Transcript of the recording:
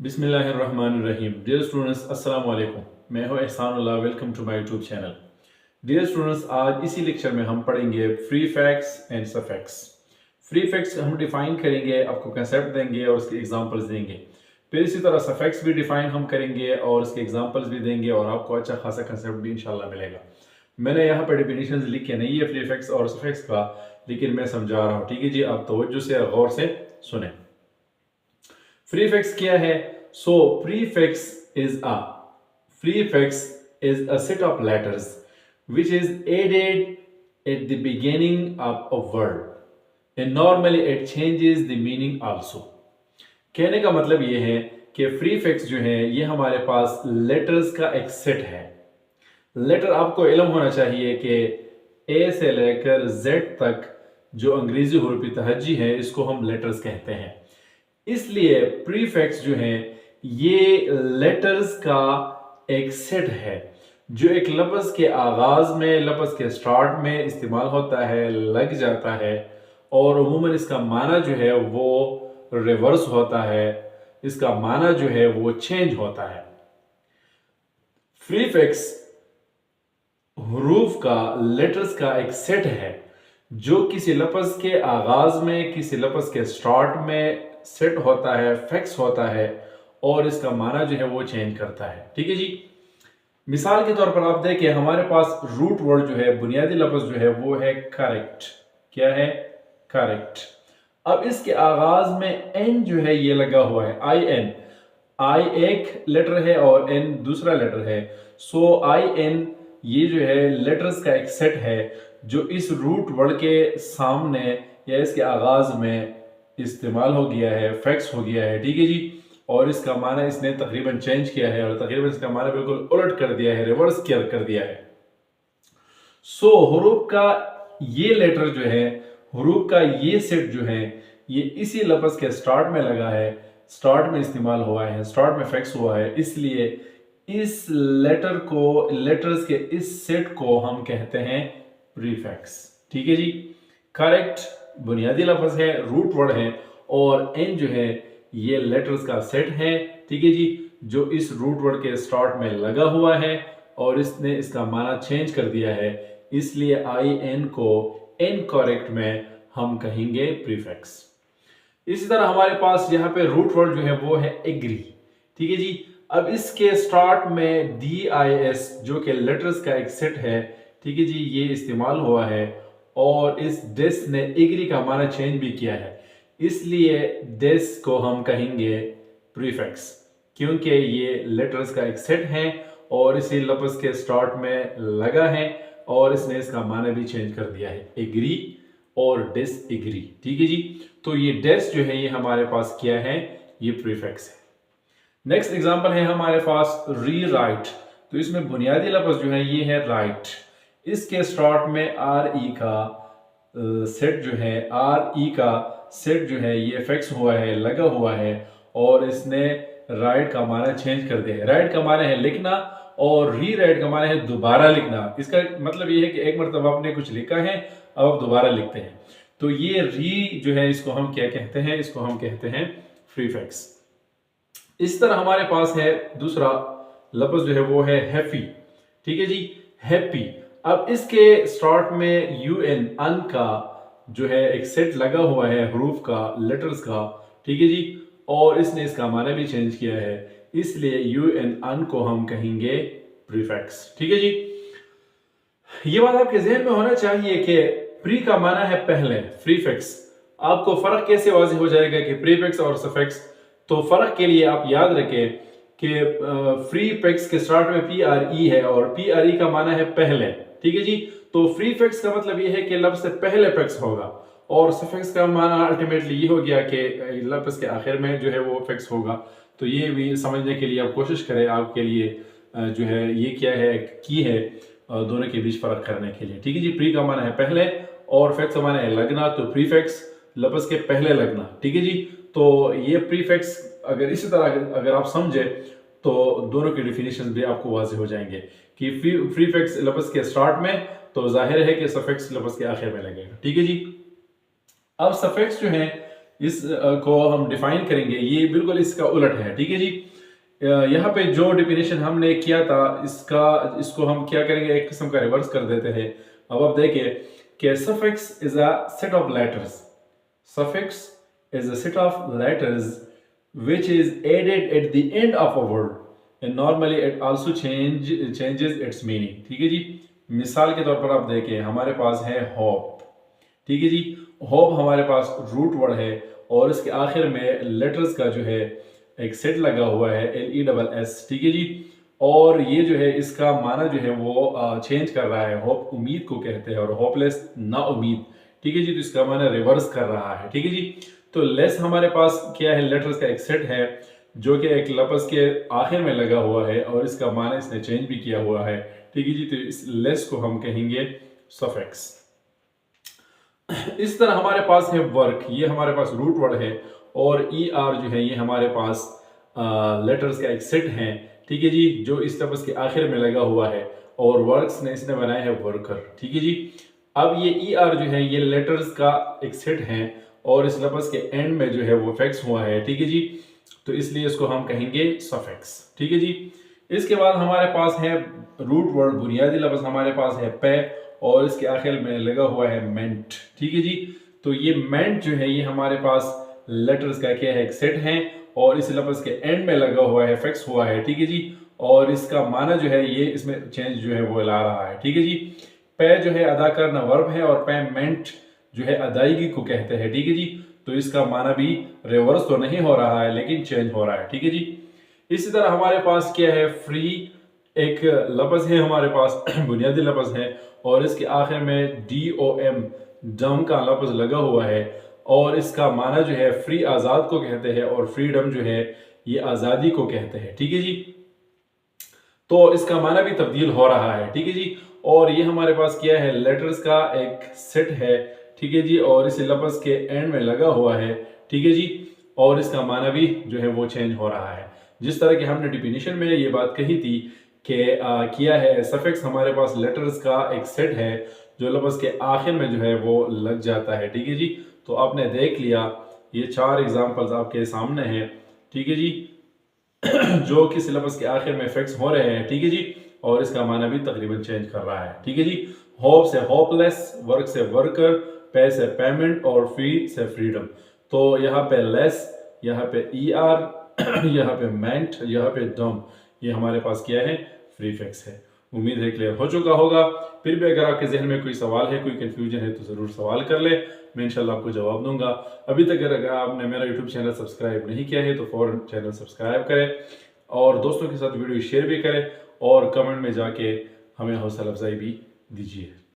बिस्मिल्लाहिर्रहमानिर्रहीम। Dear students, अस्सलाम वालेकुम। मैं हूं Ehsanullah. Welcome to my YouTube channel. Dear students, आज इसी लेक्चर में हम पढ़ेंगे prefixes and suffix. Prefixes हम डिफाइन करेंगे, आपको कंसेप्ट देंगे और उसके एग्जांपल्स देंगे। फिर इसी तरह सफिक्स भी डिफाइन हम करेंगे और उसके एग्जांपल्स भी देंगे और आपको अच्छा खासा कंसेप्ट भी इंशाल्लाह मिलेगा। मैंने यहाँ पर डेफिनेशंस लिखे नहीं है फ्री फैक्ट्स और सफिक्स का, लेकिन मैं समझा रहा हूँ। ठीक है जी, आप तवज्जो से और गौर से सुने। Prefix क्या है? So prefix is a set of letters which is added at the beginning of a word and normally it changes the meaning also. कहने का मतलब ये है कि प्रीफिक्स जो है ये हमारे पास लेटर्स का एक सेट है। लेटर आपको इल्म होना चाहिए कि ए से लेकर जेड तक जो अंग्रेजी हुरूफ तहज्जी है इसको हम लेटर्स कहते हैं। इसलिए प्रीफिक्स जो है ये लेटर्स का एक सेट है जो एक लफ्ज़ के आगाज में, लफ्ज़ के स्टार्ट में इस्तेमाल होता है, लग जाता है और उमूमन इसका माना जो है वो रिवर्स होता है, इसका माना जो है वो चेंज होता है। प्रीफिक्स हुरूफ का, लेटर्स का एक सेट है जो किसी लफ्ज़ के आगाज में, किसी लफ्ज़ के स्टार्ट में सेट होता है, फिक्स होता है और इसका माना जो है वो चेंज करता है। ठीक है जी। मिसाल के तौर पर आप देखें, हमारे पास रूट वर्ड जो है, बुनियादी लफ्ज़ जो है वो है करेक्ट। क्या है? करेक्ट। अब इसके आगाज में एन जो है ये लगा हुआ है, आई एन। आई एक लेटर है और एन दूसरा लेटर है। सो आई एन ये जो है लेटर्स का एक सेट है जो इस रूट वर्ड के सामने या इसके आगाज में इस्तेमाल हो गया है, फिक्स हो गया है। ठीक है जी। और इसका माना इसने तकरीबन चेंज किया है और तकरीबन इसका माना बिल्कुल उलट कर दिया है, रिवर्स कर दिया है। सो हुरूफ का ये लेटर जो है, हुरूफ का ये सेट जो है ये इसी लफ्ज़ के स्टार्ट में लगा है, स्टार्ट में इस्तेमाल हुआ है, स्टार्ट में फिक्स हुआ है। इसलिए इस लेटर को, लेटर्स के इस सेट को हम कहते हैं प्रीफिक्स। ठीक है जी। करेक्ट बुनियादी लफ्ज़ है, रूट वर्ड है और एन जो है ये लेटर्स का सेट है। ठीक है जी, जो इस रूट वर्ड के स्टार्ट में लगा हुआ है और इसने इसका माना चेंज कर दिया है। इसलिए आई एन को इनकरेक्ट में हम कहेंगे प्रीफिक्स। इसी तरह हमारे पास यहाँ पे रूट वर्ड जो है वो है एग्री। ठीक है जी। अब इसके स्टार्ट में डी आई एस जो कि लेटर्स का एक सेट है, ठीक है जी, ये इस्तेमाल हुआ है और इस डेस ने एग्री का माना चेंज भी किया है। इसलिए डेस को हम कहेंगे प्रीफिक्स, क्योंकि ये लेटर्स का एक सेट है और इसी लफ्ज़ के स्टार्ट में लगा है और इसने इसका माना भी चेंज कर दिया है, एग्री और डिस एग्री। ठीक है जी। तो ये डेस जो है ये हमारे पास क्या है? ये प्रीफिक्स है। नेक्स्ट एग्जांपल है हमारे पास री राइट। तो इसमें बुनियादी लफ्ज़ जो है ये है राइट। इसके स्टार्ट में आर ई का सेट जो है, आर ई का सेट जो है ये फिक्स हुआ है, लगा हुआ है और इसने राइट का माना चेंज कर दिया है। राइट का माना है लिखना और री राइट का माना है दोबारा लिखना। इसका मतलब ये है कि एक मरतबा आपने कुछ लिखा है, अब आप दोबारा लिखते हैं। तो ये री जो है इसको हम क्या कहते हैं? इसको हम कहते हैं प्रीफिक्स। इस तरह हमारे पास है दूसरा लफ्ज़ जो है वो है हैप्पी। ठीक है जी, हैप्पी। अब इसके स्टार्ट में यू एन, अन का जो है एक सेट लगा हुआ है हरूफ का, लेटर्स का। ठीक है जी। और इसने इसका माना भी चेंज किया है, इसलिए यू एन अन को हम कहेंगे प्रीफिक्स। ठीक है जी। ये बात आपके जहन में होना चाहिए कि प्री का माना है पहले, प्रीफिक्स। आपको फर्क कैसे वाज़ेह हो जाएगा कि प्रीफिक्स और सफिक्स? तो फर्क के लिए आप याद रखें कि प्रीफिक्स के स्टार्ट में पी आर ई है और पी आर ई का माना है पहले। ठीक है जी। तो प्रीफिक्स का मतलब यह है कि लफ्ज़ से पहले फिक्स होगा और सफिक्स का माना अल्टीमेटली ये हो गया कि लफ्ज़ के आखिर में जो है वो फिक्स होगा। तो ये भी समझने के लिए आप कोशिश करें, आपके लिए जो है ये क्या है, की है दोनों के बीच फर्क करने के लिए। ठीक है जी। प्री का माना है पहले और फिक्स का माना है लगना, तो प्रीफिक्स लफ्ज़ के पहले लगना। ठीक है जी। तो ये प्रीफिक्स अगर इसी तरह अगर आप समझे तो दोनों के डिफिनेशन भी आपको वाज़ेह हो जाएंगे कि प्रीफिक्स लफ्ज़ के स्टार्ट में, तो जाहिर है कि सफिक्स लफ्ज़ के आखिर में लगेगा। ठीक है जी। अब सफिक्स जो है इस को हम डिफाइन करेंगे, ये बिल्कुल इसका उलट है। ठीक है जी, यहाँ पे जो डिफिनेशन हमने किया था इसको हम क्या करेंगे, एक किस्म का रिवर्स कर देते हैं। अब आप देखिए कि suffix is a set of letters, suffix is a set of letters which is added at the end of a word and normally it also changes its meaning। ठीक है जी, मिसाल के तौर पर आप देखें, हमारे पास है होप। ठीक है जी, होप हमारे पास रूट वर्ड है और इसके आखिर में लेटर्स का जो है एक सेट लगा हुआ है LESS। ठीक है जी, और ये जो है इसका माना जो है वो चेंज कर रहा है। होप उम्मीद को कहते हैं और होपलेस ना उम्मीद। ठीक है जी, तो इसका माना रिवर्स कर रहा है। ठीक है जी, तो लेस हमारे पास क्या है, लेटर्स का एक सेट है जो कि एक लफ्ज़ के आखिर में लगा हुआ है और इसका माना इसने चेंज भी किया हुआ है। ठीक है जी, तो इस लेस को हम कहेंगे सफिक्स। इस तरह हमारे पास है वर्क, ये हमारे पास रूट वर्ड है और ER जो है ये हमारे पास लेटर्स का एक सेट है। ठीक है जी, जो इस लफ्ज़ के आखिर में लगा हुआ है और वर्क्स ने इसने बनाया है वर्कर। ठीक है जी, अब ये ER जो है ये लेटर्स का एक सेट है और इस लफ्ज़ के एंड में जो है वो फिक्स हुआ है। ठीक है जी, तो इसलिए इसको हम कहेंगे सफिक्स। ठीक है जी, इसके बाद हमारे पास है रूट वर्ड, बुनियादी लफ्ज़ हमारे पास है पे और इसके आखिर में लगा हुआ है मेंट। ठीक है जी, तो ये मेंट जो है ये हमारे पास लेटर्स का क्या है, एक सेट है और इस लफ्ज़ के एंड में लगा हुआ है, फिक्स हुआ है। ठीक है जी, और इसका माना जो है ये इसमें चेंज जो है वो ला रहा है। ठीक है जी, पे जो है अदा करना वर्ब है और पेमेंट जो है अदायगी को कहते हैं। ठीक है जी, तो इसका माना भी रिवर्स तो नहीं हो रहा है लेकिन चेंज हो रहा है। ठीक है जी, इसी तरह हमारे पास क्या है, फ्री एक लफ्ज़ है हमारे पास बुनियादी लफ्ज़ है और इसके आखिर में DOM डम का लफ्ज़ लगा हुआ है और इसका माना जो है फ्री आज़ाद को कहते हैं और फ्रीडम जो है ये आज़ादी को कहते हैं। ठीक है जी, तो इसका माना भी तब्दील हो रहा है। ठीक है जी, और ये हमारे पास क्या है, लेटर्स का एक सेट है। ठीक है जी, और इस लफ्ज़ के एंड में लगा हुआ है। ठीक है जी, और इसका माना भी जो है वो चेंज हो रहा है। जिस तरह की हमने डिफिनीशन में ये बात कही थी कि किया है, सफिक्स हमारे पास लेटर्स का एक सेट है जो लफ्ज़ के आखिर में जो है वो लग जाता है। ठीक है जी, तो आपने देख लिया, ये 4 एग्जाम्पल्स आपके सामने हैं। ठीक है जी, जो किसी लफ्ज़ के आखिर में फिक्स हो रहे हैं। ठीक है जी, और इसका माना भी तकरीबन चेंज कर रहा है। ठीक है जी, होप से होपलेस, वर्क से वर्कर, पे से पेमेंट और फ्री से फ्रीडम। तो यहाँ पे लेस, यहाँ पे ER यहाँ पे मेंट, यहाँ पे डम, ये हमारे पास क्या है, फ्री फिक्स है। उम्मीद है क्लियर हो चुका होगा। फिर भी अगर आपके जहन में कोई सवाल है, कोई कंफ्यूजन है तो ज़रूर सवाल कर ले, मैं इंशाल्लाह आपको जवाब दूंगा। अभी तक अगर आपने मेरा यूट्यूब चैनल सब्सक्राइब नहीं किया है तो फ़ौरन चैनल सब्सक्राइब करें और दोस्तों के साथ वीडियो शेयर भी करें और कमेंट में जाके हमें हौसला अफजाई भी दीजिए।